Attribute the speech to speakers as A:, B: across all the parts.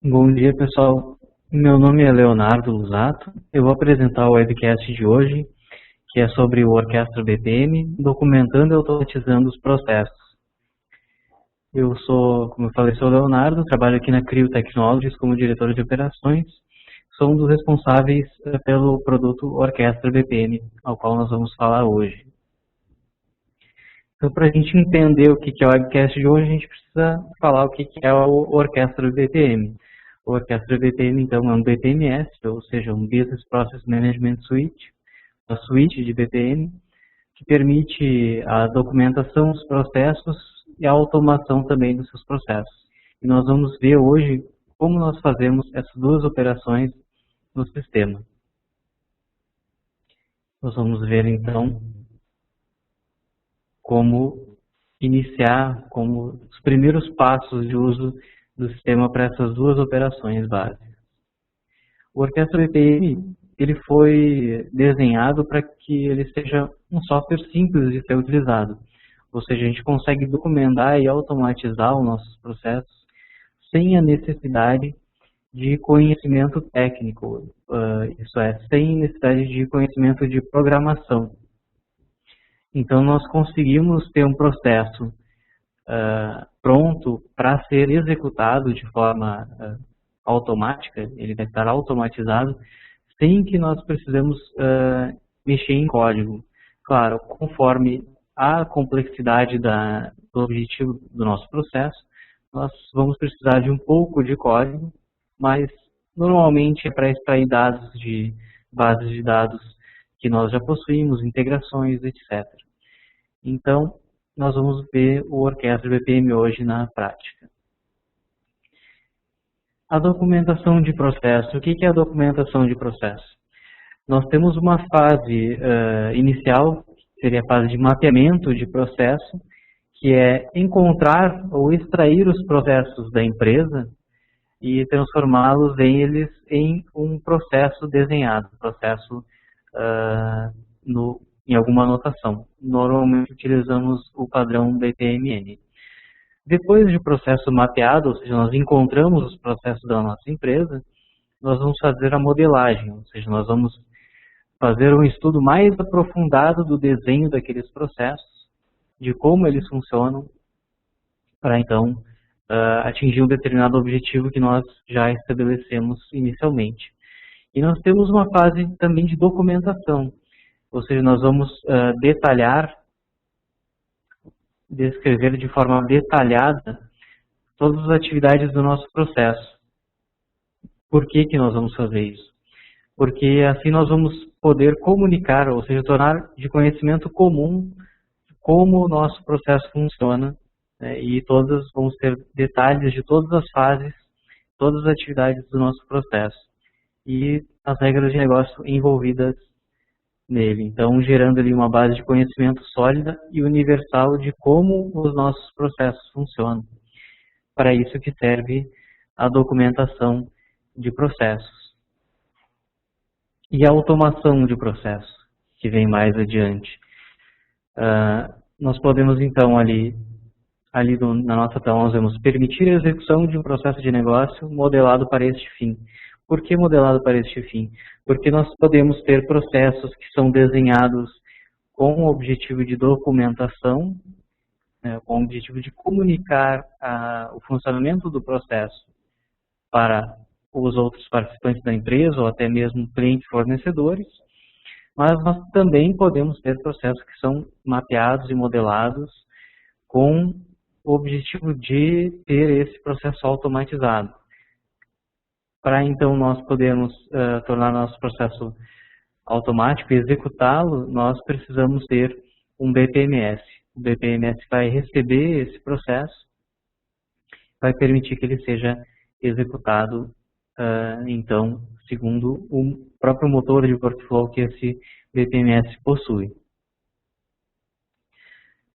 A: Bom dia, pessoal. Meu nome é Leonardo Lusato. Eu vou apresentar o webcast de hoje, que é sobre o Orquestra BPM, documentando e automatizando os processos. Eu sou, como eu falei, sou o Leonardo, trabalho aqui na Crio Technologies como diretor de operações. Sou um dos responsáveis pelo produto Orquestra BPM, ao qual nós vamos falar hoje. Então, para a gente entender o que é o webcast de hoje, a gente precisa falar o que é o Orquestra BPM. O Orquestra BPM, então, é um BPMS, ou seja, um Business Process Management Suite, uma suite de BPM, que permite a documentação dos processos e a automação também dos seus processos. E nós vamos ver hoje como nós fazemos essas duas operações no sistema. Nós vamos ver, então, como iniciar, como os primeiros passos de uso do sistema para essas duas operações básicas. O Orquestra BPM ele foi desenhado para que ele seja um software simples de ser utilizado. Ou seja, a gente consegue documentar e automatizar os nossos processos sem a necessidade de conhecimento técnico, isso é, sem necessidade de conhecimento de programação. Então, nós conseguimos ter um processo pronto para ser executado de forma automática, ele vai estar automatizado, sem que nós precisemos mexer em código. Claro, conforme a complexidade do objetivo do nosso processo, nós vamos precisar de um pouco de código, mas normalmente é para extrair dados de bases de dados que nós já possuímos, integrações, etc. Então, nós vamos ver o Orquestra BPM hoje na prática. A documentação de processo. O que é a documentação de processo? Nós temos uma fase inicial, que seria a fase de mapeamento de processo, que é encontrar ou extrair os processos da empresa e transformá-los em um processo desenhado, processo em alguma anotação. Normalmente utilizamos o padrão BPMN. Depois de processo mapeado, ou seja, nós encontramos os processos da nossa empresa, nós vamos fazer a modelagem, ou seja, nós vamos fazer um estudo mais aprofundado do desenho daqueles processos, de como eles funcionam, para então atingir um determinado objetivo que nós já estabelecemos inicialmente. E nós temos uma fase também de documentação, ou seja, nós vamos descrever de forma detalhada todas as atividades do nosso processo. Por que nós vamos fazer isso? Porque assim nós vamos poder comunicar, ou seja, tornar de conhecimento comum como o nosso processo funciona, né, e vamos ter detalhes de todas as fases, todas as atividades do nosso processo e as regras de negócio envolvidas nele. Então, gerando ali uma base de conhecimento sólida e universal de como os nossos processos funcionam. Para isso que serve a documentação de processos. E a automação de processos, que vem mais adiante. Nós podemos, então, ali na nossa tela, nós vemos permitir a execução de um processo de negócio modelado para este fim. Por que modelado para este fim? Porque nós podemos ter processos que são desenhados com o objetivo de documentação, com o objetivo de comunicar o funcionamento do processo para os outros participantes da empresa ou até mesmo clientes fornecedores, mas nós também podemos ter processos que são mapeados e modelados com o objetivo de ter esse processo automatizado. Para então nós podermos tornar nosso processo automático e executá-lo, nós precisamos ter um BPMS. O BPMS vai receber esse processo, vai permitir que ele seja executado, então, segundo o próprio motor de workflow que esse BPMS possui.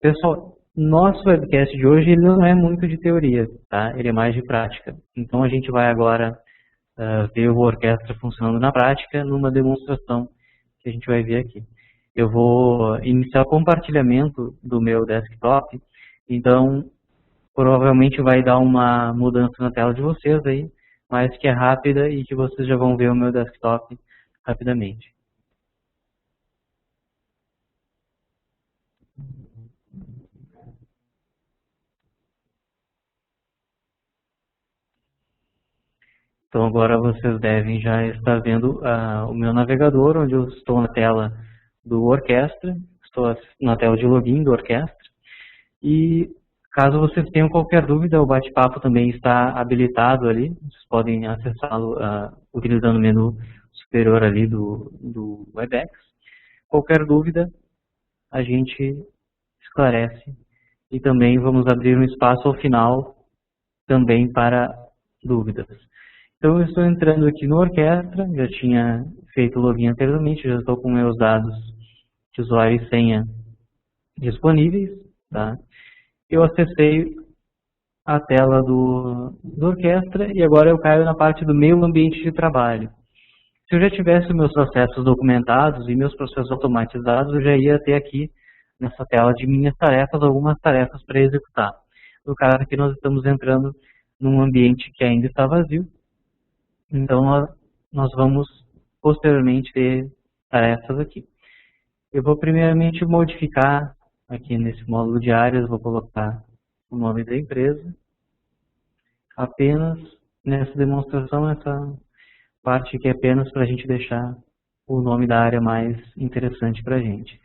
A: Pessoal, nosso webcast de hoje ele não é muito de teoria, tá? Ele é mais de prática. Então a gente vai agora ver o orquestra funcionando na prática numa demonstração que a gente vai ver aqui. Eu vou iniciar o compartilhamento do meu desktop, então provavelmente vai dar uma mudança na tela de vocês aí, mas que é rápida e que vocês já vão ver o meu desktop rapidamente. Então agora vocês devem já estar vendo o meu navegador, onde eu estou na tela do Orquestra, estou na tela de login do Orquestra, e caso vocês tenham qualquer dúvida, o bate-papo também está habilitado ali, vocês podem acessá-lo utilizando o menu superior ali do Webex. Qualquer dúvida, a gente esclarece, e também vamos abrir um espaço ao final também para dúvidas. Então eu estou entrando aqui no Orquestra, já tinha feito o login anteriormente, já estou com meus dados de usuário e senha disponíveis. Tá? Eu acessei a tela do Orquestra e agora eu caio na parte do meu ambiente de trabalho. Se eu já tivesse os meus processos documentados e meus processos automatizados, eu já ia ter aqui nessa tela de minhas tarefas, algumas tarefas para executar. No caso aqui nós estamos entrando num ambiente que ainda está vazio, então nós vamos posteriormente ter tarefas aqui. Eu vou primeiramente modificar aqui nesse módulo de áreas, vou colocar o nome da empresa. Apenas nessa demonstração, essa parte aqui é apenas para a gente deixar o nome da área mais interessante para a gente.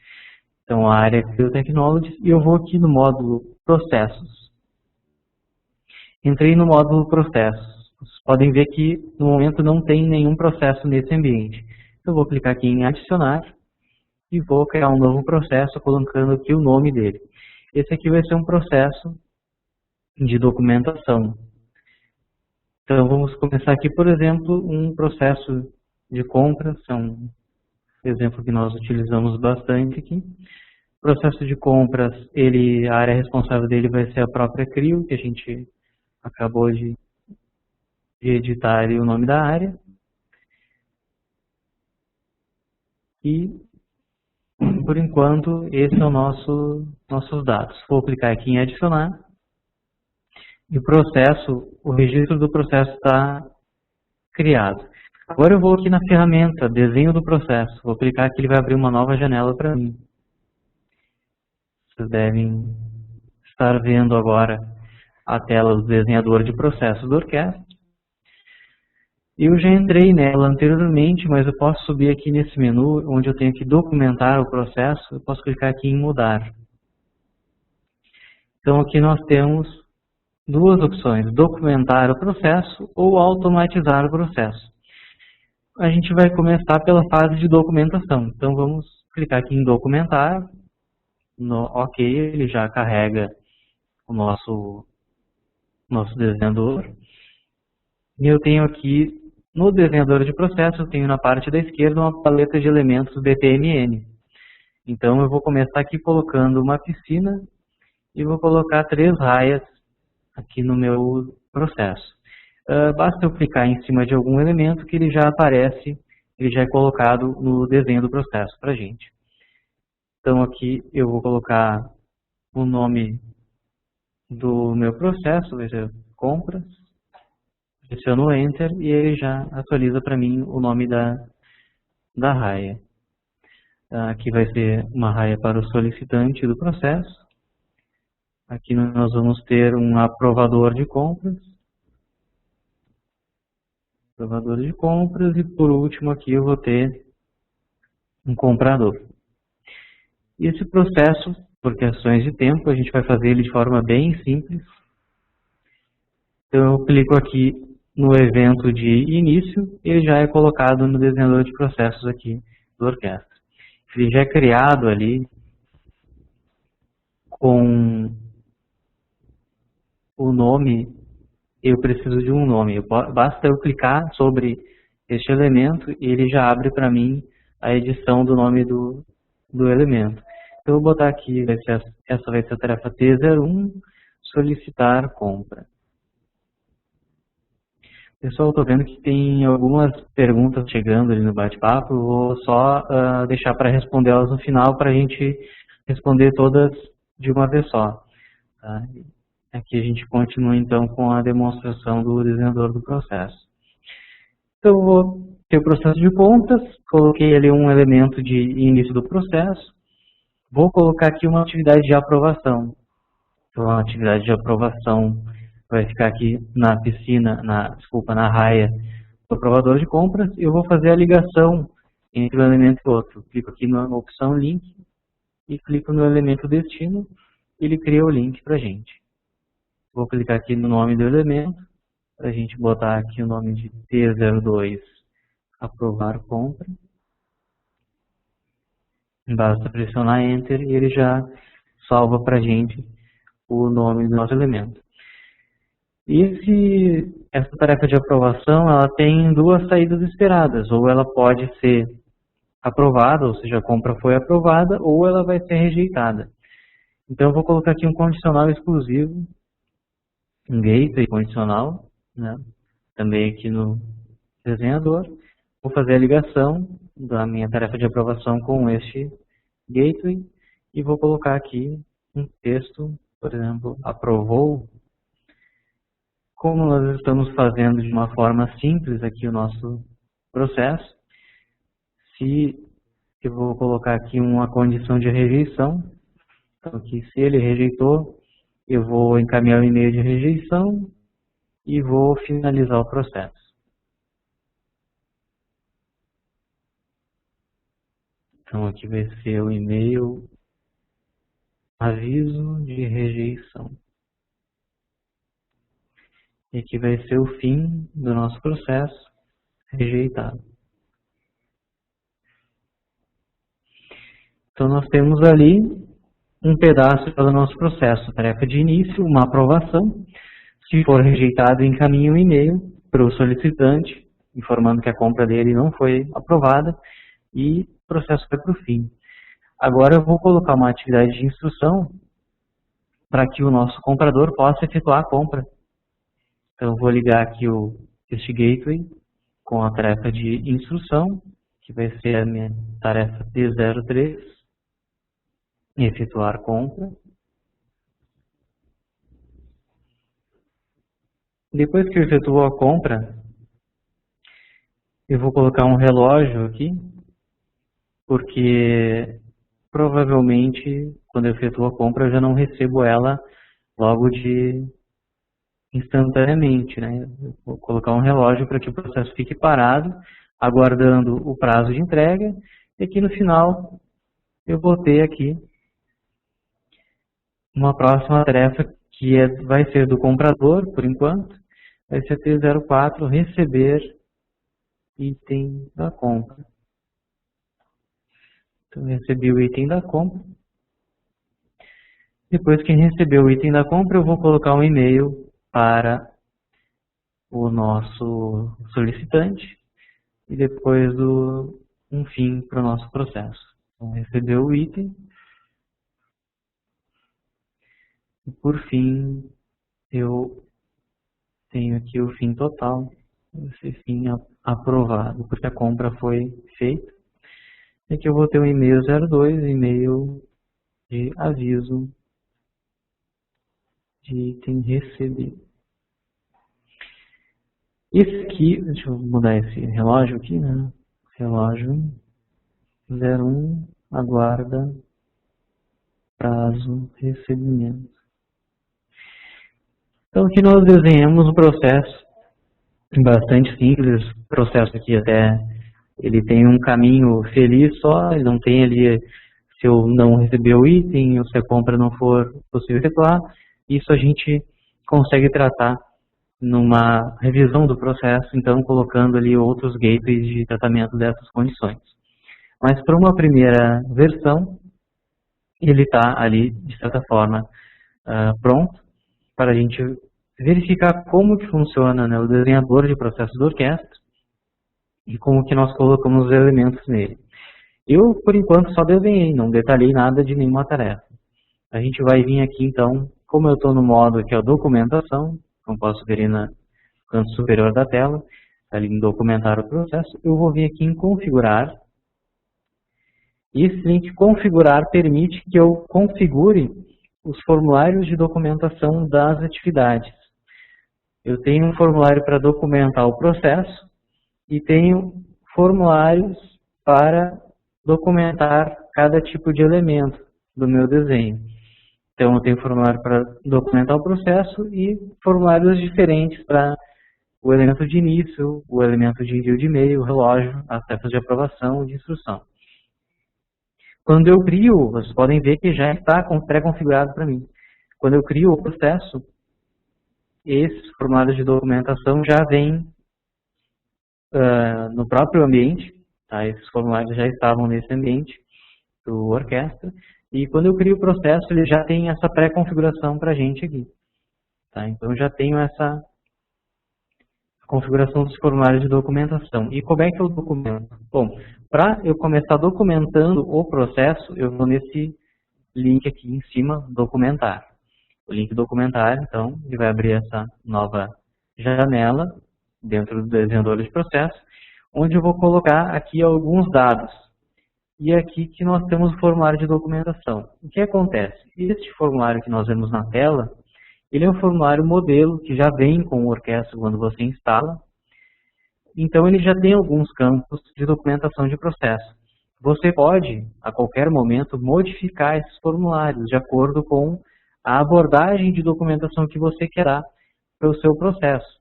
A: Então a área é Biotechnologies e eu vou aqui no módulo Processos. Entrei no módulo Processos. Vocês podem ver que no momento não tem nenhum processo nesse ambiente. Eu vou clicar aqui em adicionar e vou criar um novo processo colocando aqui o nome dele. Esse aqui vai ser um processo de documentação. Então vamos começar aqui, por exemplo, um processo de compras, é um exemplo que nós utilizamos bastante aqui. Processo de compras, a área responsável dele vai ser a própria CRIO, que a gente acabou de editar ali o nome da área. E, por enquanto, esses são nossos dados. Vou clicar aqui em adicionar. E o registro do processo está criado. Agora eu vou aqui na ferramenta, desenho do processo. Vou clicar aqui, ele vai abrir uma nova janela para mim. Vocês devem estar vendo agora a tela do desenhador de processos do Orquestra. Eu já entrei nela anteriormente, mas eu posso subir aqui nesse menu, onde eu tenho que documentar o processo, eu posso clicar aqui em mudar. Então aqui nós temos duas opções, documentar o processo ou automatizar o processo. A gente vai começar pela fase de documentação. Então vamos clicar aqui em documentar. No OK, ele já carrega o nosso desenhador. E eu tenho aqui, no desenhador de processo, eu tenho na parte da esquerda uma paleta de elementos BPMN. Então eu vou começar aqui colocando uma piscina e vou colocar 3 raias aqui no meu processo. Basta eu clicar em cima de algum elemento que ele já aparece, ele já é colocado no desenho do processo para a gente. Então aqui eu vou colocar o nome do meu processo, vai ser compras, pressiono Enter e ele já atualiza para mim o nome da raia. Aqui vai ser uma raia para o solicitante do processo. Aqui nós vamos ter um aprovador de compras. Aprovador de compras e por último aqui eu vou ter um comprador. E esse processo, por questões de tempo, a gente vai fazer ele de forma bem simples. Então eu clico aqui no evento de início, ele já é colocado no desenhador de processos aqui do Orquestra. Ele já é criado ali com o nome, eu preciso de um nome. Basta eu clicar sobre este elemento e ele já abre para mim a edição do nome do elemento. Então eu vou botar aqui, essa vai ser a tarefa T01, solicitar compra. Pessoal, estou vendo que tem algumas perguntas chegando ali no bate-papo, vou só deixar para responder elas no final, para a gente responder todas de uma vez só. Tá? Aqui a gente continua então com a demonstração do desenhador do processo. Então, eu vou ter o processo de compras, coloquei ali um elemento de início do processo, vou colocar aqui uma atividade de aprovação. Então, a atividade de aprovação vai ficar aqui na piscina, na raia do aprovador de compras, e eu vou fazer a ligação entre um elemento e outro. Clico aqui na opção link e clico no elemento destino, ele cria o link para a gente. Vou clicar aqui no nome do elemento, para a gente botar aqui o nome de T02, aprovar compra. Basta pressionar Enter e ele já salva para a gente o nome do nosso elemento. Essa tarefa de aprovação, ela tem duas saídas esperadas. Ou ela pode ser aprovada, ou seja, a compra foi aprovada, ou ela vai ser rejeitada. Então, eu vou colocar aqui um condicional exclusivo, um gateway condicional, né? Também aqui no desenhador. Vou fazer a ligação da minha tarefa de aprovação com este gateway e vou colocar aqui um texto, por exemplo, aprovou. Como nós estamos fazendo de uma forma simples aqui o nosso processo, eu vou colocar aqui uma condição de rejeição, então aqui se ele rejeitou, eu vou encaminhar o e-mail de rejeição e vou finalizar o processo. Então aqui vai ser o e-mail aviso de rejeição. E aqui vai ser o fim do nosso processo rejeitado. Então nós temos ali um pedaço do nosso processo, tarefa de início, uma aprovação. Se for rejeitado, encaminha um e-mail para o solicitante, informando que a compra dele não foi aprovada e o processo vai para o fim. Agora eu vou colocar uma atividade de instrução para que o nosso comprador possa efetuar a compra. Então eu vou ligar aqui este gateway com a tarefa de instrução, que vai ser a minha tarefa T03, efetuar compra. Depois que eu efetuo a compra, eu vou colocar um relógio aqui, porque provavelmente quando eu efetuo a compra eu já não recebo ela logo instantaneamente, né? Eu vou colocar um relógio para que o processo fique parado, aguardando o prazo de entrega, e aqui no final eu vou ter aqui uma próxima tarefa que vai ser do comprador, por enquanto, vai ser T04, receber item da compra. Então, recebi o item da compra. Depois que receber o item da compra, eu vou colocar um e-mail para o nosso solicitante e depois um fim para o nosso processo. Então, recebeu o item. E por fim, eu tenho aqui o fim total, esse fim aprovado, porque a compra foi feita. E aqui eu vou ter um e-mail 02, e-mail de aviso de item recebido. Esse aqui, deixa eu mudar esse relógio aqui, né? Relógio 01, aguarda prazo recebimento. Então aqui nós desenhamos um processo bastante simples, o processo aqui até ele tem um caminho feliz só, ele não tem ali se eu não receber o item ou se a compra não for possível efetuar, isso a gente consegue tratar numa revisão do processo, então colocando ali outros gateways de tratamento dessas condições. Mas para uma primeira versão, ele está ali, de certa forma, pronto para a gente verificar como que funciona, né, o desenhador de processos da orquestra e como que nós colocamos os elementos nele. Eu, por enquanto, só desenhei, não detalhei nada de nenhuma tarefa. A gente vai vir aqui, então, como eu estou no modo que é a documentação, como posso ver aí no canto superior da tela, ali em documentar o processo, eu vou vir aqui em configurar. E esse link configurar permite que eu configure os formulários de documentação das atividades. Eu tenho um formulário para documentar o processo e tenho formulários para documentar cada tipo de elemento do meu desenho. Então, eu tenho formulário para documentar o processo e formulários diferentes para o elemento de início, o elemento de envio de e-mail, o relógio, as tarefas de aprovação e de instrução. Quando eu crio, vocês podem ver que já está pré-configurado para mim. Quando eu crio o processo, esses formulários de documentação já vêm no próprio ambiente, tá? Esses formulários já estavam nesse ambiente do Orquestra, e quando eu crio o processo, ele já tem essa pré-configuração para a gente aqui. Tá? Então, eu já tenho essa configuração dos formulários de documentação. E como é que eu documento? Bom, para eu começar documentando o processo, eu vou nesse link aqui em cima, documentar. O link documentar, então, ele vai abrir essa nova janela dentro do desenhador de processo, onde eu vou colocar aqui alguns dados. E é aqui que nós temos o formulário de documentação. O que acontece? Este formulário que nós vemos na tela, ele é um formulário modelo que já vem com o Orquestra quando você instala. Então, ele já tem alguns campos de documentação de processo. Você pode, a qualquer momento, modificar esses formulários de acordo com a abordagem de documentação que você quer dar para o seu processo.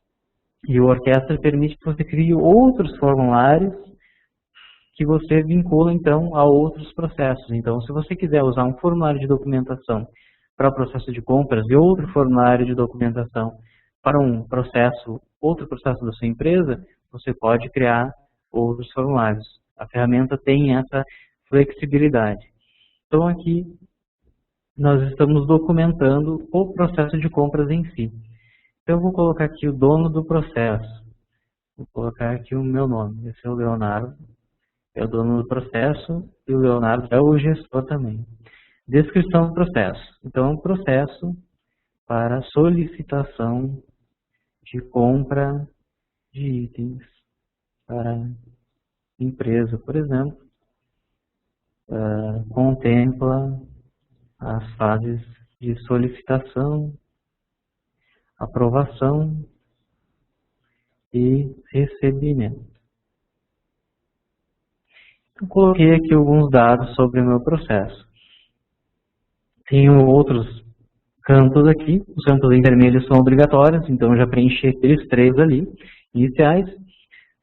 A: E o Orquestra permite que você crie outros formulários que você vincula, então, a outros processos. Então, se você quiser usar um formulário de documentação para o processo de compras e outro formulário de documentação para outro processo da sua empresa, você pode criar outros formulários. A ferramenta tem essa flexibilidade. Então, aqui, nós estamos documentando o processo de compras em si. Então, eu vou colocar aqui o dono do processo. Vou colocar aqui o meu nome. Esse é o Leonardo. É o dono do processo e o Leonardo é o gestor também. Descrição do processo. Então, é um processo para solicitação de compra de itens para empresa, por exemplo. Contempla as fases de solicitação, aprovação e recebimento. Eu coloquei aqui alguns dados sobre o meu processo. Tenho outros campos aqui. Os campos intermédios são obrigatórios, então eu já preenchi aqueles 3 ali, iniciais.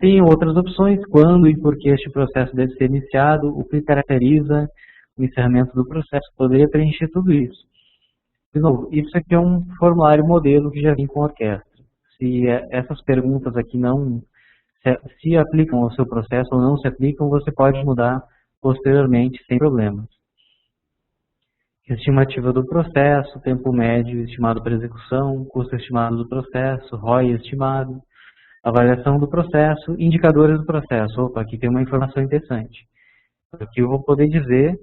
A: Tenho outras opções, quando e por que este processo deve ser iniciado, o que caracteriza o encerramento do processo. Poderia preencher tudo isso. De novo, isso aqui é um formulário modelo que já vem com a Orquestra. Se essas perguntas aqui não se aplicam ao seu processo ou não se aplicam, você pode mudar posteriormente sem problemas. Estimativa do processo, tempo médio estimado para execução, custo estimado do processo, ROI estimado, avaliação do processo, indicadores do processo. Opa, aqui tem uma informação interessante. Aqui eu vou poder dizer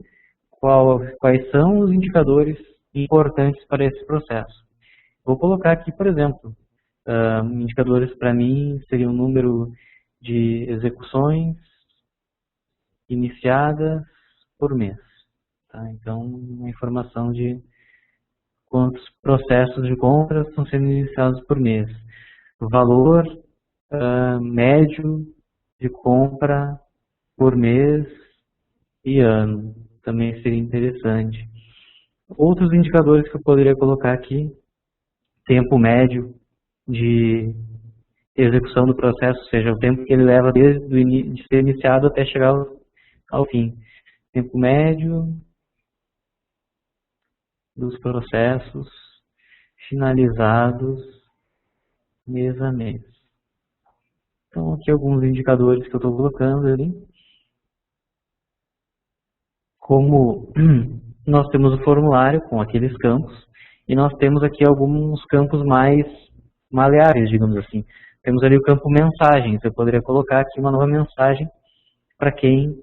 A: quais são os indicadores importantes para esse processo. Vou colocar aqui, por exemplo, indicadores para mim seriam o número de execuções iniciadas por mês. Tá? Então, uma informação de quantos processos de compras estão sendo iniciados por mês. O valor médio de compra por mês e ano. Também seria interessante. Outros indicadores que eu poderia colocar aqui. Tempo médio de execução do processo, ou seja, o tempo que ele leva desde de ser iniciado até chegar ao fim. Tempo médio dos processos finalizados mês a mês. Então, aqui alguns indicadores que eu estou colocando ali. Como nós temos o formulário com aqueles campos, e nós temos aqui alguns campos mais maleáveis, digamos assim. Temos ali o campo mensagens. Eu poderia colocar aqui uma nova mensagem para quem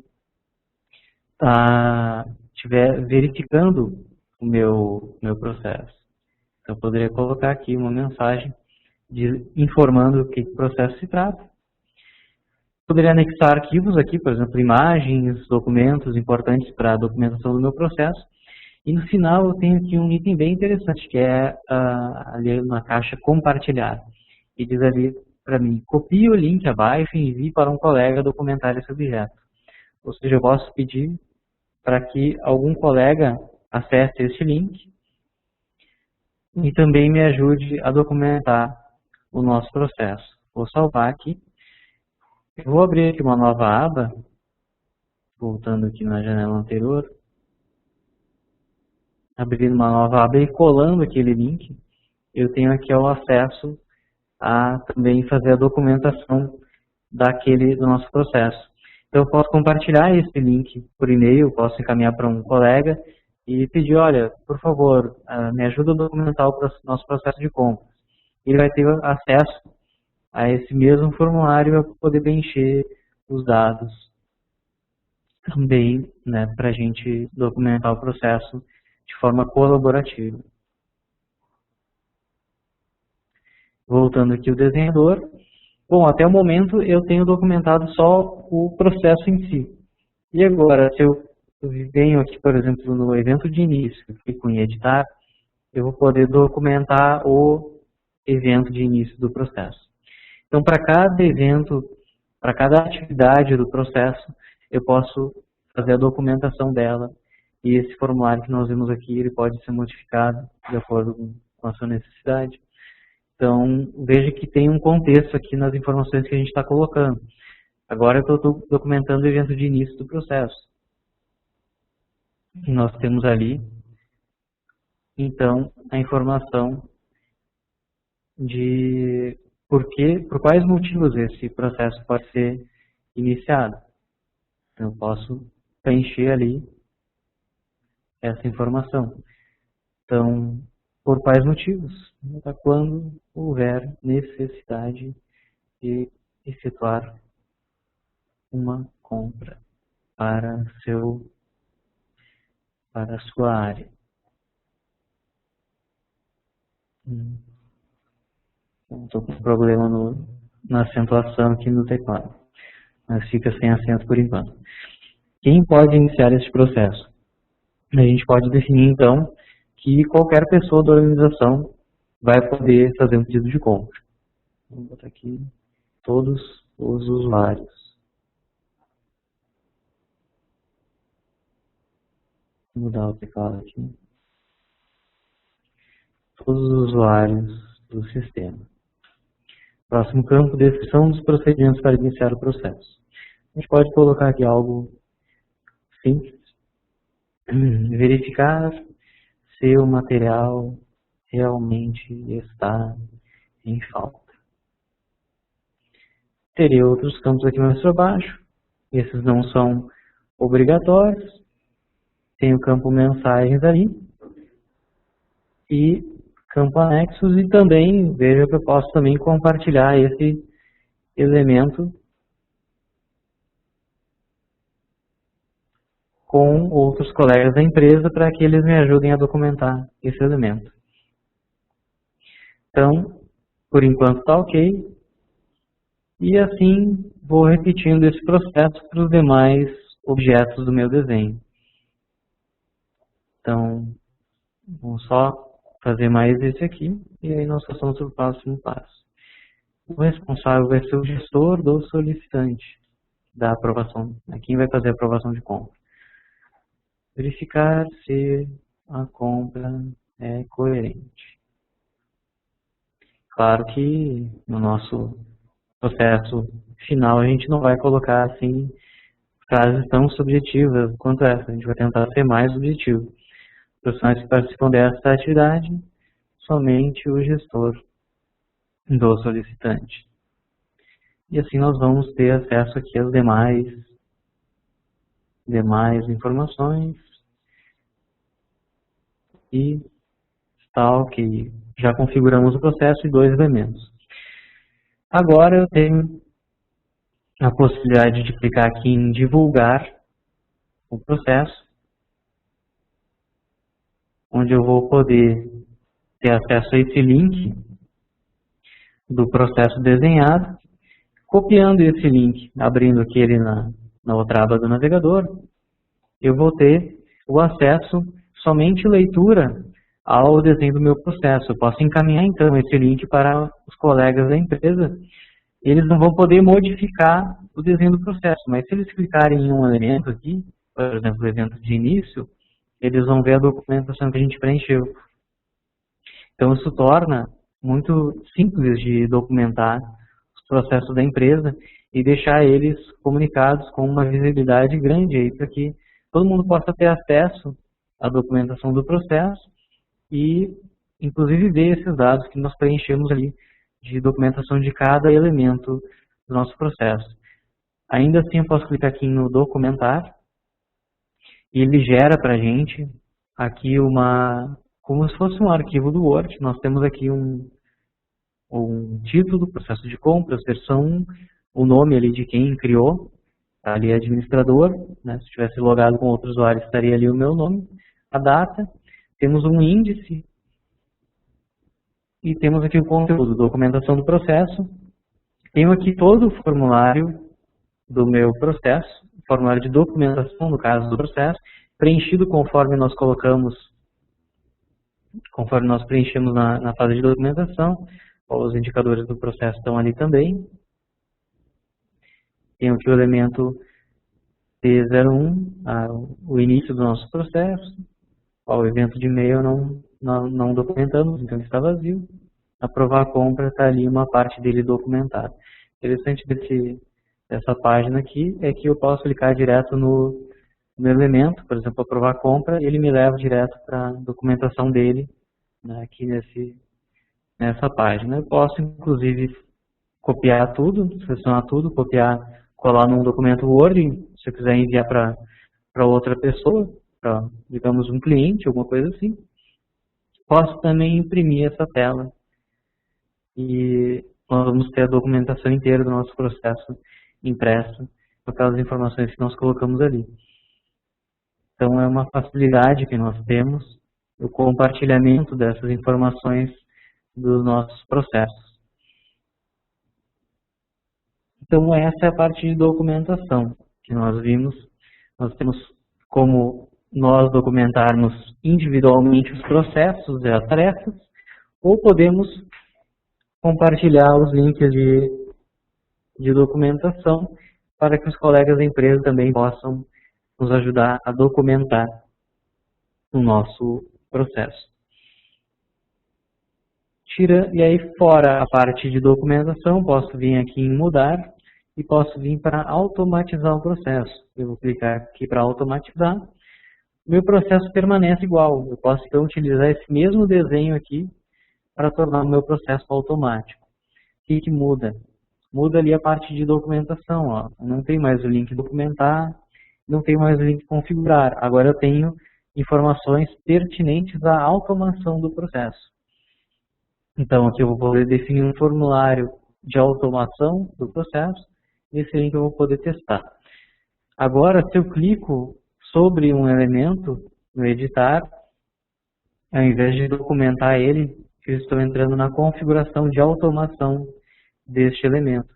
A: estiver verificando o meu processo. Então, eu poderia colocar aqui uma mensagem informando o que o processo se trata. Poderia anexar arquivos aqui, por exemplo, imagens, documentos importantes para a documentação do meu processo. E no final eu tenho aqui um item bem interessante, que é ali na caixa compartilhar. E diz ali para mim, copie o link abaixo e envie para um colega documentar esse objeto. Ou seja, eu posso pedir para que algum colega acesse esse link e também me ajude a documentar o nosso processo. Vou salvar aqui. Eu vou abrir aqui uma nova aba, voltando aqui na janela anterior, abrindo uma nova aba e colando aquele link, eu tenho aqui o acesso a também fazer a documentação do nosso processo. Então eu posso compartilhar esse link por e-mail, posso encaminhar para um colega e pedir, olha, por favor, me ajuda a documentar o nosso processo de compra. Ele vai ter acesso a esse mesmo formulário para poder preencher os dados também, né, para a gente documentar o processo de forma colaborativa. Voltando aqui o desenhador. Bom, até o momento eu tenho documentado só o processo em si. E agora, se eu venho aqui, por exemplo, no evento de início, clico em editar, eu vou poder documentar o evento de início do processo. Então, para cada evento, para cada atividade do processo, eu posso fazer a documentação dela. E esse formulário que nós vimos aqui, ele pode ser modificado de acordo com a sua necessidade. Então, veja que tem um contexto aqui nas informações que a gente está colocando. Agora eu estou documentando o evento de início do processo. E nós temos ali, então, a informação de por quais motivos esse processo pode ser iniciado. Então, eu posso preencher ali essa informação. Então, por quais motivos? Quando houver necessidade de efetuar uma compra para a sua área. Estou com um problema na acentuação aqui no teclado, mas fica sem acento por enquanto. Quem pode iniciar esse processo? A gente pode definir, então, que qualquer pessoa da organização vai poder fazer um pedido de compra. Vamos botar aqui todos os usuários. Vou mudar o teclado aqui. Todos os usuários do sistema. Próximo campo, descrição dos procedimentos para iniciar o processo. A gente pode colocar aqui algo simples. Verificar se o material realmente está em falta. Teria outros campos aqui mais para baixo. Esses não são obrigatórios. Tem o campo mensagens ali. E campo anexos. E também, veja que eu posso também compartilhar esse elemento com outros colegas da empresa para que eles me ajudem a documentar esse elemento. Então, por enquanto está ok. E assim vou repetindo esse processo para os demais objetos do meu desenho. Então, vamos só fazer mais esse aqui e aí nós passamos para o próximo passo. O responsável vai ser o gestor do solicitante da aprovação. Quem vai fazer a aprovação de compra. Verificar se a compra é coerente. Claro que no nosso processo final a gente não vai colocar assim frases tão subjetivas quanto essa. A gente vai tentar ser mais objetivo. Os profissionais que participam dessa atividade, somente o gestor do solicitante. E assim nós vamos ter acesso aqui às demais informações. E está ok. Já configuramos o processo e 2 elementos. Agora eu tenho a possibilidade de clicar aqui em divulgar o processo, onde eu vou poder ter acesso a esse link do processo desenhado, copiando esse link, abrindo aqui ele na outra aba do navegador, eu vou ter o acesso somente leitura ao desenho do meu processo. Eu posso encaminhar então esse link para os colegas da empresa eles não vão poder modificar o desenho do processo, mas se eles clicarem em um elemento aqui, por exemplo, o evento de início, eles vão ver a documentação que a gente preencheu. Então, isso torna muito simples de documentar os processos da empresa e deixar eles comunicados com uma visibilidade grande aí, para que todo mundo possa ter acesso à documentação do processo e, inclusive, ver esses dados que nós preenchemos ali de documentação de cada elemento do nosso processo. Ainda assim, eu posso clicar aqui no documentar e ele gera para a gente aqui como se fosse um arquivo do Word. Nós temos aqui um título, processo de compras, versão 1, o nome ali de quem criou, tá ali administrador, né? Se tivesse logado com outro usuário estaria ali o meu nome, a data, temos um índice e temos aqui o conteúdo, documentação do processo. Tenho aqui todo o formulário do meu processo, formulário de documentação, no caso do processo, preenchido conforme nós preenchemos na fase de documentação. Os indicadores do processo estão ali também. Tenho aqui o elemento T01, o início do nosso processo. O evento de e-mail não documentamos, então está vazio. Aprovar a compra, está ali uma parte dele documentada. Interessante dessa página aqui é que eu posso clicar direto no elemento, por exemplo, aprovar a compra, ele me leva direto para a documentação dele, né, aqui nessa página. Eu posso, inclusive, copiar tudo, selecionar tudo, copiar, colar num documento Word, se eu quiser enviar para outra pessoa, para, digamos, um cliente, alguma coisa assim. Posso também imprimir essa tela e nós vamos ter a documentação inteira do nosso processo impresso com aquelas informações que nós colocamos ali. Então, é uma facilidade que nós temos, o compartilhamento dessas informações dos nossos processos. Então, essa é a parte de documentação que nós vimos. Nós temos como nós documentarmos individualmente os processos e as tarefas, ou podemos compartilhar os links de documentação para que os colegas da empresa também possam nos ajudar a documentar o nosso processo. E aí, fora a parte de documentação, posso vir aqui em mudar e posso vir para automatizar o processo. Eu vou clicar aqui para automatizar. Meu processo permanece igual. Eu posso então utilizar esse mesmo desenho aqui para tornar o meu processo automático. O que muda? Muda ali a parte de documentação. Ó. Não tem mais o link documentar, não tem mais o link configurar. Agora eu tenho informações pertinentes à automação do processo. Então aqui eu vou poder definir um formulário de automação do processo. Nesse link eu vou poder testar. Agora, se eu clico sobre um elemento no editar, ao invés de documentar ele, eu estou entrando na configuração de automação deste elemento.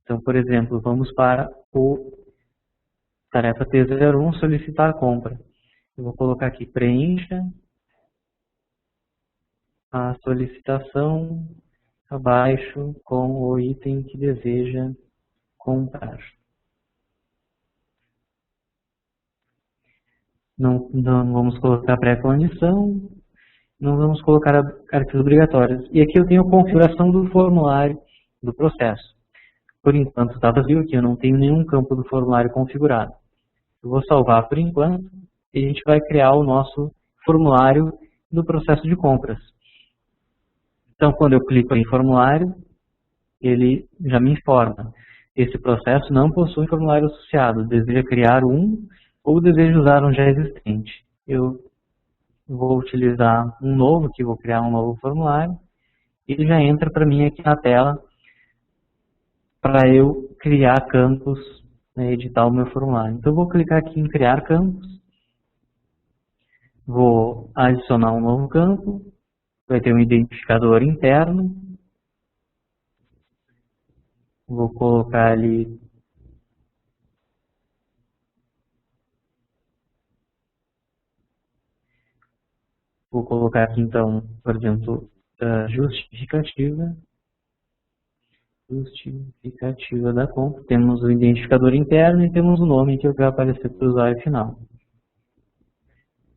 A: Então, por exemplo, vamos para o tarefa T01, solicitar a compra. Eu vou colocar aqui, preencha a solicitação abaixo com o item que deseja comprar. Não vamos colocar pré-condição, não vamos colocar arquivos obrigatórios. E aqui eu tenho a configuração do formulário do processo. Por enquanto está vazio aqui, eu não tenho nenhum campo do formulário configurado. Eu vou salvar por enquanto e a gente vai criar o nosso formulário do processo de compras. Então, quando eu clico em formulário, ele já me informa. Esse processo não possui formulário associado, deseja criar um ou deseja usar um já existente. Eu vou utilizar um novo, que vou criar um novo formulário, e ele já entra para mim aqui na tela para eu criar campos, né, editar o meu formulário. Então, eu vou clicar aqui em criar campos, vou adicionar um novo campo, vai ter um identificador interno, vou colocar ali aqui então, por exemplo, justificativa. justificativa da compra. Temos o identificador interno e temos o nome que vai aparecer para o usuário final.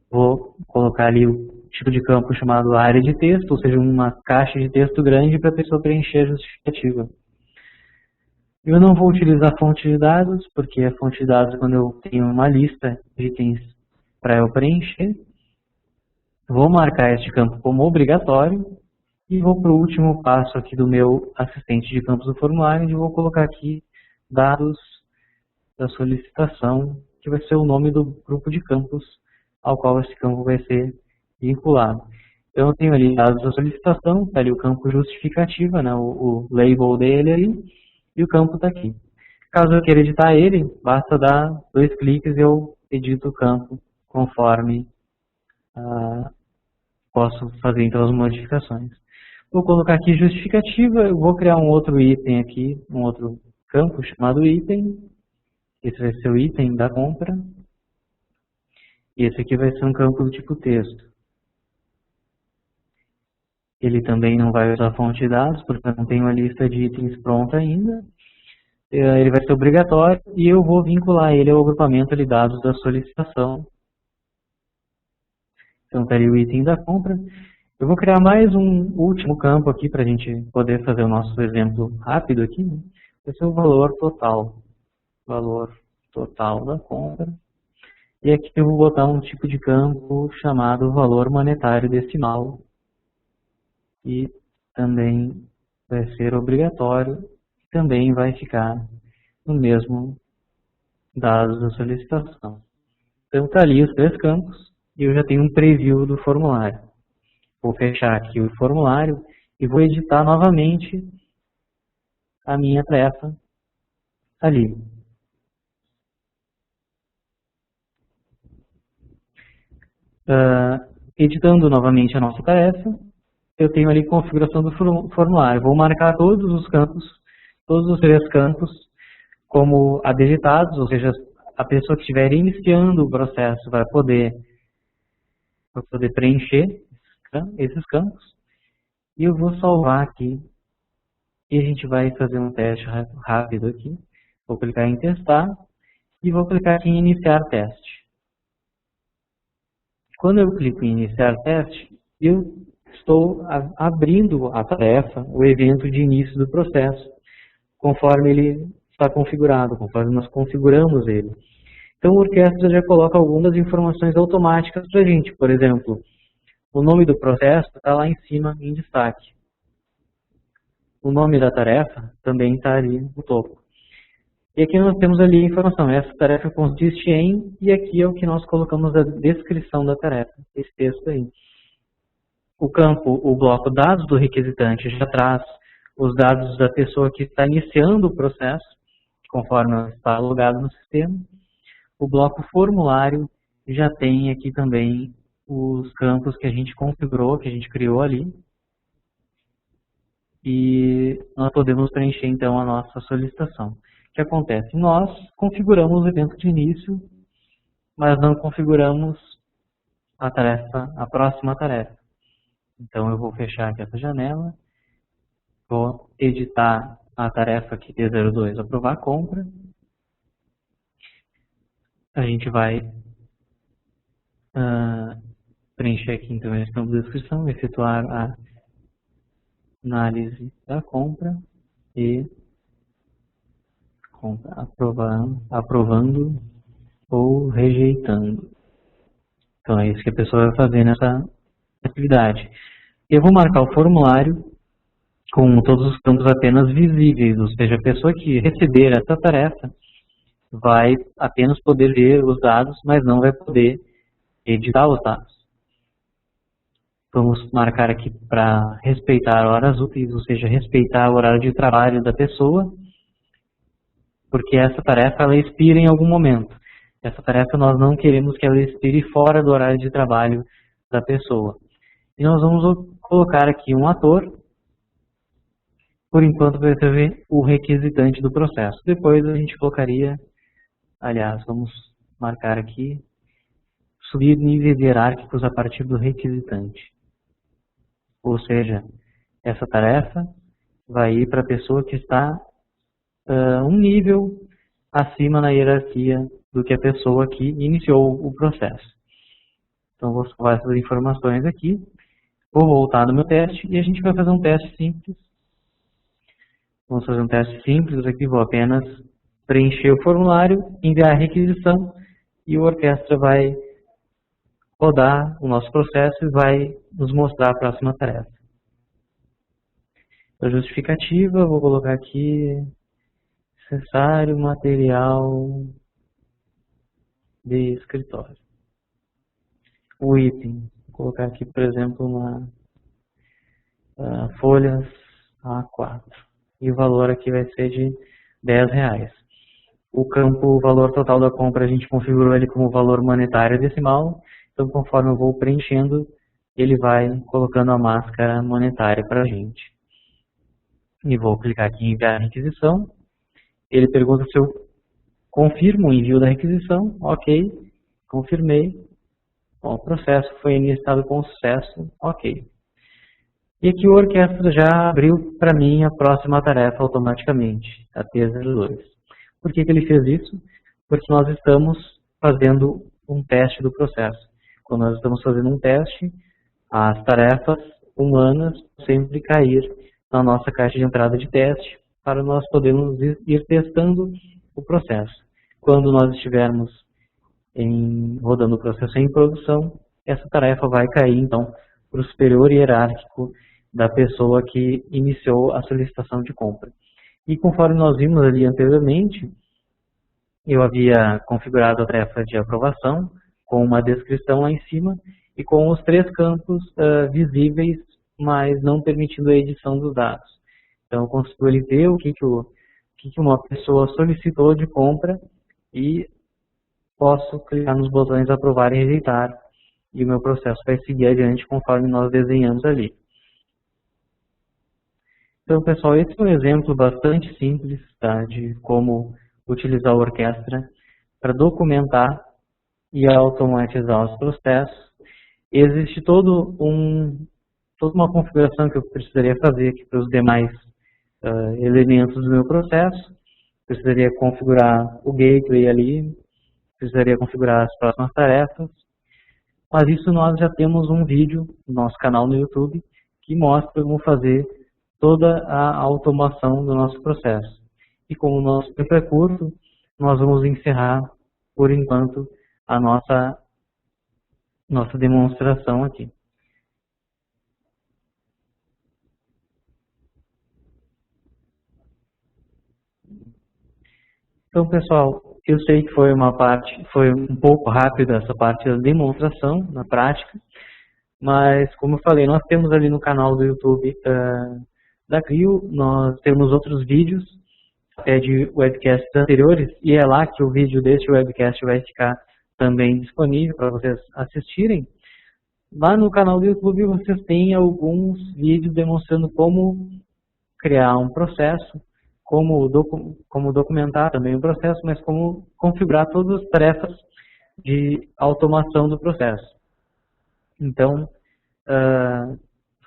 A: Vou colocar ali o tipo de campo chamado área de texto, ou seja, uma caixa de texto grande para a pessoa preencher a justificativa. Eu não vou utilizar fonte de dados, porque a fonte de dados é quando eu tenho uma lista de itens para eu preencher. Vou marcar este campo como obrigatório e vou para o último passo aqui do meu assistente de campos do formulário e vou colocar aqui dados da solicitação, que vai ser o nome do grupo de campos ao qual esse campo vai ser vinculado. Então eu tenho ali dados da solicitação, está ali o campo justificativa, né, o label dele ali, e o campo está aqui. Caso eu queira editar ele, basta dar 2 cliques e eu edito o campo conforme posso fazer então as modificações. Vou colocar aqui justificativa, eu vou criar um outro item aqui, um outro campo chamado item. Esse vai ser o item da compra. E esse aqui vai ser um campo do tipo texto. Ele também não vai usar fonte de dados, porque eu não tenho a lista de itens pronta ainda. Ele vai ser obrigatório e eu vou vincular ele ao agrupamento de dados da solicitação. Então, está ali o item da compra. Eu vou criar mais um último campo aqui para a gente poder fazer o nosso exemplo rápido aqui. Né? Vai ser o valor total. Valor total da compra. E aqui eu vou botar um tipo de campo chamado valor monetário decimal. E também vai ser obrigatório. Também vai ficar no mesmo dados da solicitação. Então está ali os 3 campos e eu já tenho um preview do formulário. Vou fechar aqui o formulário e vou editar novamente a minha tarefa ali. Editando novamente a nossa tarefa, eu tenho ali configuração do formulário. Vou marcar todos os campos, todos os 3 campos como habilitados, ou seja, a pessoa que estiver iniciando o processo vai poder preencher esses campos. E eu vou salvar aqui e a gente vai fazer um teste rápido aqui. Vou clicar em testar e vou clicar aqui em iniciar teste. Quando eu clico em iniciar teste, eu estou abrindo a tarefa, o evento de início do processo, conforme ele está configurado, conforme nós configuramos ele. Então o Orquestra já coloca algumas informações automáticas para a gente. Por exemplo, o nome do processo está lá em cima em destaque. O nome da tarefa também está ali no topo. E aqui nós temos ali a informação, essa tarefa consiste em, e aqui é o que nós colocamos a descrição da tarefa, esse texto aí. O campo, o bloco dados do requisitante já traz os dados da pessoa que está iniciando o processo, conforme está logado no sistema. O bloco formulário já tem aqui também os campos que a gente configurou, que a gente criou ali. E nós podemos preencher então a nossa solicitação. O que acontece? Nós configuramos o evento de início, mas não configuramos a tarefa, a próxima tarefa. Então eu vou fechar aqui essa janela, vou editar a tarefa aqui T02, aprovar a compra. A gente vai preencher aqui então esse campo de descrição, efetuar a análise da compra e aprovando ou rejeitando. Então é isso que a pessoa vai fazer nessa atividade. Eu vou marcar o formulário com todos os campos apenas visíveis, ou seja, a pessoa que receber essa tarefa vai apenas poder ver os dados, mas não vai poder editar os dados. Vamos marcar aqui para respeitar horas úteis, ou seja, respeitar o horário de trabalho da pessoa, porque essa tarefa ela expira em algum momento. Essa tarefa nós não queremos que ela expire fora do horário de trabalho da pessoa. E nós vamos colocar aqui um ator, por enquanto vai ser o requisitante do processo. Depois a gente colocaria, aliás, vamos marcar aqui, subir níveis hierárquicos a partir do requisitante. Ou seja, essa tarefa vai ir para a pessoa que está um nível acima na hierarquia do que a pessoa que iniciou o processo. Então, vou salvar essas informações aqui, vou voltar no meu teste e a gente vai fazer um teste simples. Vamos fazer um teste simples aqui, vou apenas preencher o formulário, enviar a requisição e o Orquestra vai rodar o nosso processo e vai nos mostrar a próxima tarefa. A justificativa, vou colocar aqui, necessário material de escritório. O item, vou colocar aqui, por exemplo, folhas A4. E o valor aqui vai ser de R$10. O campo valor total da compra a gente configurou ele como valor monetário decimal. Então, conforme eu vou preenchendo, ele vai colocando a máscara monetária para a gente. E vou clicar aqui em enviar a requisição. Ele pergunta se eu confirmo o envio da requisição. Ok, confirmei. Bom, o processo foi iniciado com sucesso. Ok. E aqui o Orquestra já abriu para mim a próxima tarefa automaticamente, a T02. Por que ele fez isso? Porque nós estamos fazendo um teste do processo. Quando nós estamos fazendo um teste, as tarefas humanas sempre cair na nossa caixa de entrada de teste para nós podermos ir testando o processo. Quando nós estivermos rodando o processo em produção, essa tarefa vai cair então para o superior hierárquico da pessoa que iniciou a solicitação de compra. E conforme nós vimos ali anteriormente, eu havia configurado a tarefa de aprovação com uma descrição lá em cima e com os 3 campos visíveis, mas não permitindo a edição dos dados. Então eu consigo ali ver o que uma pessoa solicitou de compra e posso clicar nos botões aprovar e rejeitar e o meu processo vai seguir adiante conforme nós desenhamos ali. Então, pessoal, esse é um exemplo bastante simples, tá, de como utilizar o Orquestra para documentar e automatizar os processos. Existe toda uma configuração que eu precisaria fazer aqui para os demais elementos do meu processo. Precisaria configurar o gateway ali, precisaria configurar as próximas tarefas. Mas isso nós já temos um vídeo no nosso canal no YouTube que mostra como fazer toda a automação do nosso processo. E como o nosso tempo é curto, nós vamos encerrar, por enquanto, a nossa demonstração aqui. Então, pessoal, eu sei que foi um pouco rápida essa parte da demonstração, na prática, mas, como eu falei, nós temos ali no canal do YouTube da CRIO, nós temos outros vídeos de webcasts anteriores, e é lá que o vídeo deste webcast vai ficar também disponível para vocês assistirem. Lá no canal do YouTube vocês têm alguns vídeos demonstrando como criar um processo, como documentar também o processo, mas como configurar todas as tarefas de automação do processo. Então,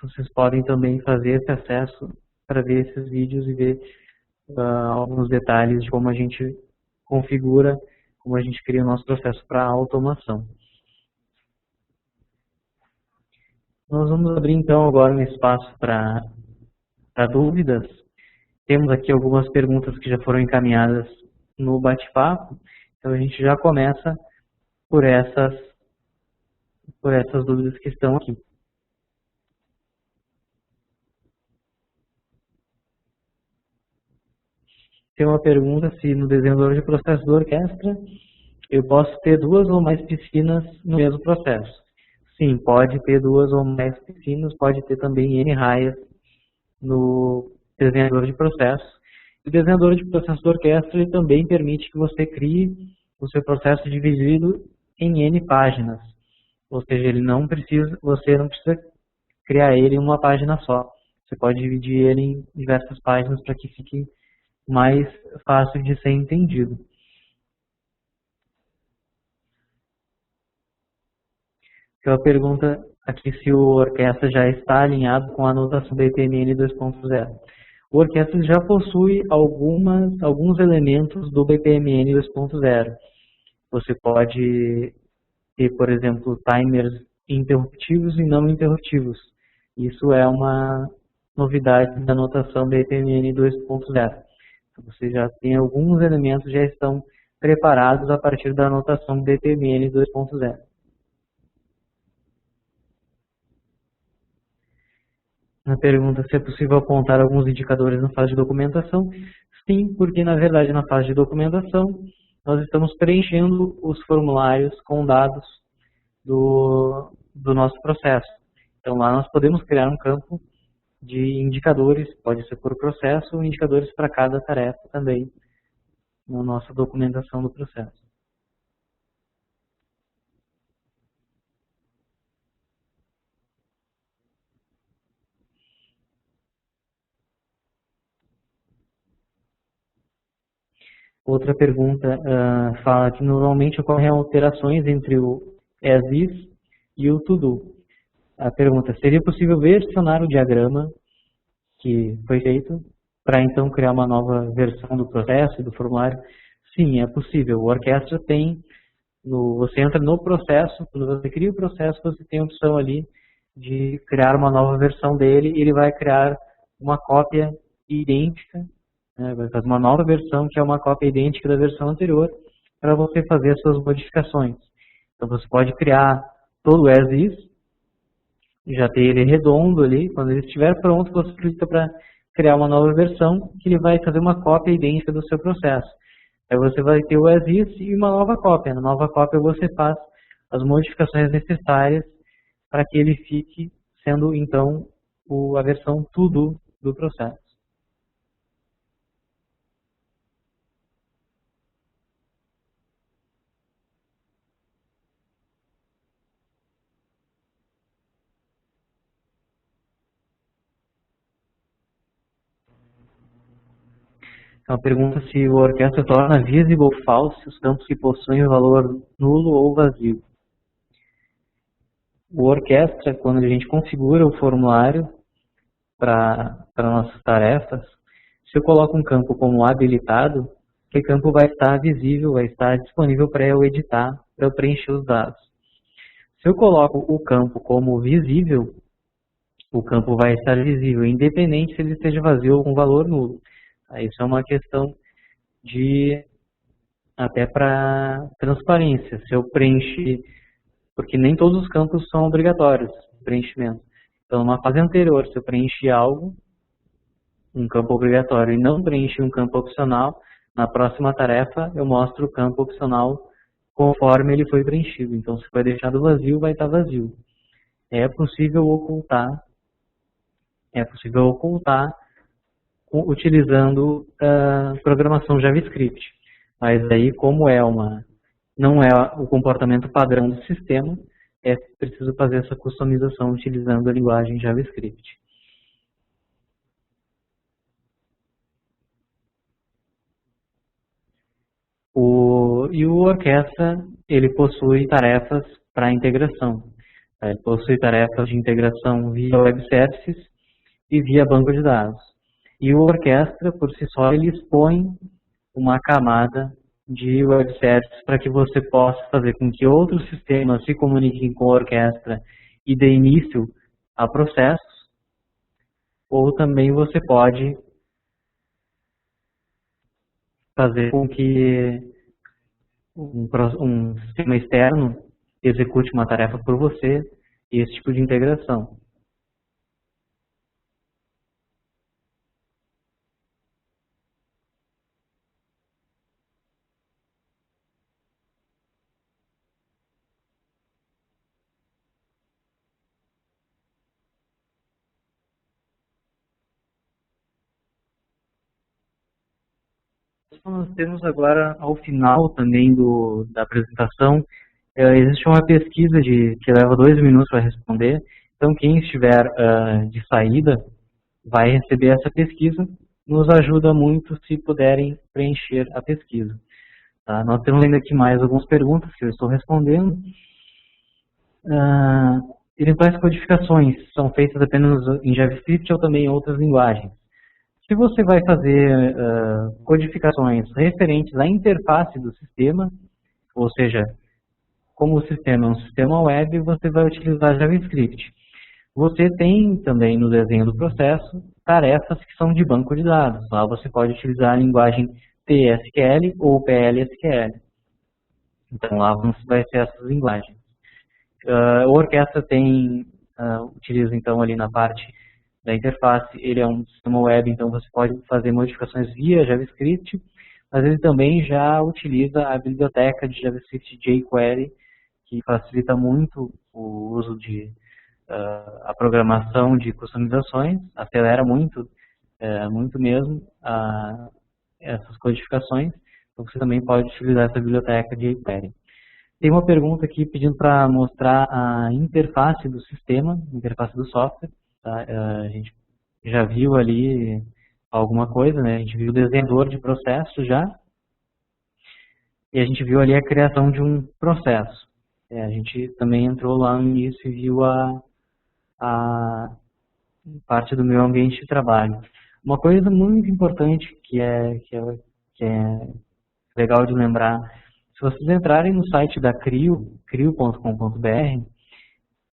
A: vocês podem também fazer esse acesso para ver esses vídeos e ver alguns detalhes de como a gente configura, como a gente cria o nosso processo para automação. Nós vamos abrir então agora um espaço para dúvidas. Temos aqui algumas perguntas que já foram encaminhadas no bate-papo, então a gente já começa por essas dúvidas que estão aqui. Tem uma pergunta se no desenvolvedor de processo do Orquestra eu posso ter 2 ou mais piscinas no mesmo processo. Sim, pode ter 2 ou mais piscinas, pode ter também N raias no desenhador de processo. O desenhador de processo do Orquestra ele também permite que você crie o seu processo dividido em N páginas. Ou seja, você não precisa criar ele em uma página só. Você pode dividir ele em diversas páginas para que fique mais fácil de ser entendido. Então a pergunta aqui se o Orquestra já está alinhado com a anotação da ITMN 2.0. O Orquestra já possui alguns elementos do BPMN 2.0. Você pode ter, por exemplo, timers interruptivos e não interruptivos. Isso é uma novidade da notação BPMN 2.0. Então, você já tem alguns elementos já estão preparados a partir da notação BPMN 2.0. Na pergunta se é possível apontar alguns indicadores na fase de documentação, sim, porque na verdade na fase de documentação nós estamos preenchendo os formulários com dados do nosso processo. Então lá nós podemos criar um campo de indicadores, pode ser por processo, ou indicadores para cada tarefa também, na nossa documentação do processo. Outra pergunta fala que normalmente ocorrem alterações entre o as is e o to do. A pergunta, seria possível versionar o diagrama que foi feito para então criar uma nova versão do processo e do formulário? Sim, é possível. O Orquestra tem, você entra no processo, quando você cria o processo, você tem a opção ali de criar uma nova versão dele e ele vai criar uma cópia idêntica, né, vai fazer uma nova versão que é uma cópia idêntica da versão anterior para você fazer as suas modificações. Então você pode criar todo o as is, já ter ele redondo ali, quando ele estiver pronto você clica para criar uma nova versão que ele vai fazer uma cópia idêntica do seu processo. Aí você vai ter o as is e uma nova cópia. Na nova cópia você faz as modificações necessárias para que ele fique sendo então a versão to do processo. Então, pergunta se o Orquestra torna visible ou false os campos que possuem valor nulo ou vazio. O Orquestra, quando a gente configura o formulário para nossas tarefas, se eu coloco um campo como habilitado, aquele campo vai estar visível, vai estar disponível para eu editar, para eu preencher os dados. Se eu coloco o campo como visível, o campo vai estar visível, independente se ele esteja vazio ou com valor nulo. Isso é uma questão de até para transparência. Se eu preencher, porque nem todos os campos são obrigatórios de preenchimento. Então, numa fase anterior, se eu preenchi algo, um campo obrigatório, e não preenchi um campo opcional, na próxima tarefa eu mostro o campo opcional conforme ele foi preenchido. Então, se foi deixado vazio, vai estar vazio. É possível ocultar utilizando programação JavaScript. Mas aí, como não é o comportamento padrão do sistema, é preciso fazer essa customização utilizando a linguagem JavaScript. E o Orquestra, ele possui tarefas para integração. Ele possui tarefas de integração via Web Services e via banco de dados. E o Orquestra, por si só, ele expõe uma camada de Web Services para que você possa fazer com que outros sistemas se comuniquem com a Orquestra e dê início a processos, ou também você pode fazer com que um sistema externo execute uma tarefa por você, esse tipo de integração. Nós temos agora, ao final também da apresentação, existe uma pesquisa que leva 2 minutos para responder. Então, quem estiver de saída vai receber essa pesquisa. Nos ajuda muito se puderem preencher a pesquisa. Tá? Nós temos ainda aqui mais algumas perguntas que eu estou respondendo. Eventuais codificações são feitas apenas em JavaScript ou também em outras linguagens? Se você vai fazer codificações referentes à interface do sistema, ou seja, como o sistema é um sistema web, você vai utilizar JavaScript. Você tem também no desenho do processo tarefas que são de banco de dados. Lá você pode utilizar a linguagem TSQL ou PLSQL. Então lá vai ser essas linguagens. O Orquestra utiliza então ali na parte da interface, ele é um sistema web, então você pode fazer modificações via JavaScript, mas ele também já utiliza a biblioteca de JavaScript jQuery, que facilita muito o uso de a programação de customizações, acelera muito, muito mesmo essas codificações, então você também pode utilizar essa biblioteca de jQuery. Tem uma pergunta aqui pedindo para mostrar a interface do sistema, interface do software. Tá? A gente já viu ali alguma coisa, né? A gente viu o desenhador de processo já, e a gente viu ali a criação de um processo. A gente também entrou lá no início e viu a parte do meu ambiente de trabalho. Uma coisa muito importante que é legal de lembrar, se vocês entrarem no site da crio.com.br,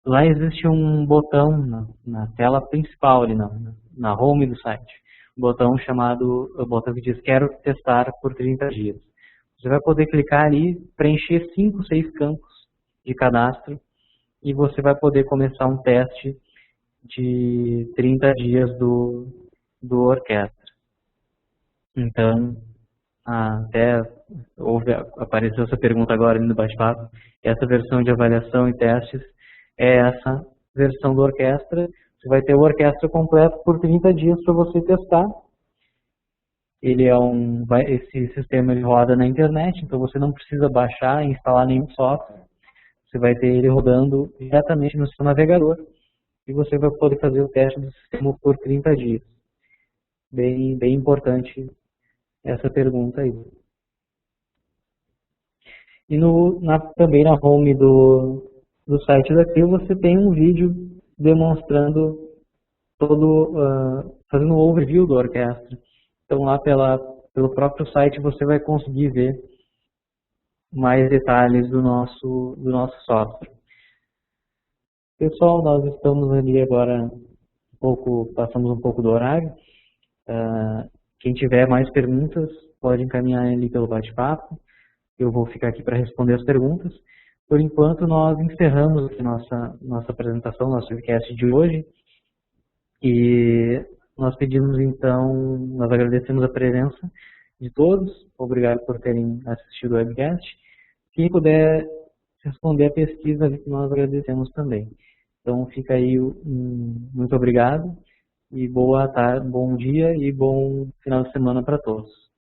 A: lá existe um botão na tela principal, ali na home do site, um botão que diz quero testar por 30 dias. Você vai poder clicar ali, preencher 5, 6 campos de cadastro e você vai poder começar um teste de 30 dias do Orquestra. Então, até apareceu essa pergunta agora no bate-papo, essa versão de avaliação e testes é essa versão do Orquestra. Você vai ter o Orquestra completo por 30 dias para você testar. Esse sistema ele roda na internet, então você não precisa baixar e instalar nenhum software. Você vai ter ele rodando diretamente no seu navegador e você vai poder fazer o teste do sistema por 30 dias. Bem importante essa pergunta aí. E também na home do site da Crio você tem um vídeo demonstrando fazendo um overview do Orquestra. Então lá pelo próprio site você vai conseguir ver mais detalhes do nosso software. Pessoal, nós estamos ali agora passamos um pouco do horário. Quem tiver mais perguntas pode encaminhar ali pelo bate-papo. Eu vou ficar aqui para responder as perguntas. Por enquanto nós encerramos aqui nossa apresentação, nosso podcast de hoje. E nós agradecemos a presença de todos. Obrigado por terem assistido o webcast. Quem puder responder a pesquisa, nós agradecemos também. Então fica aí muito obrigado e boa tarde, bom dia e bom final de semana para todos.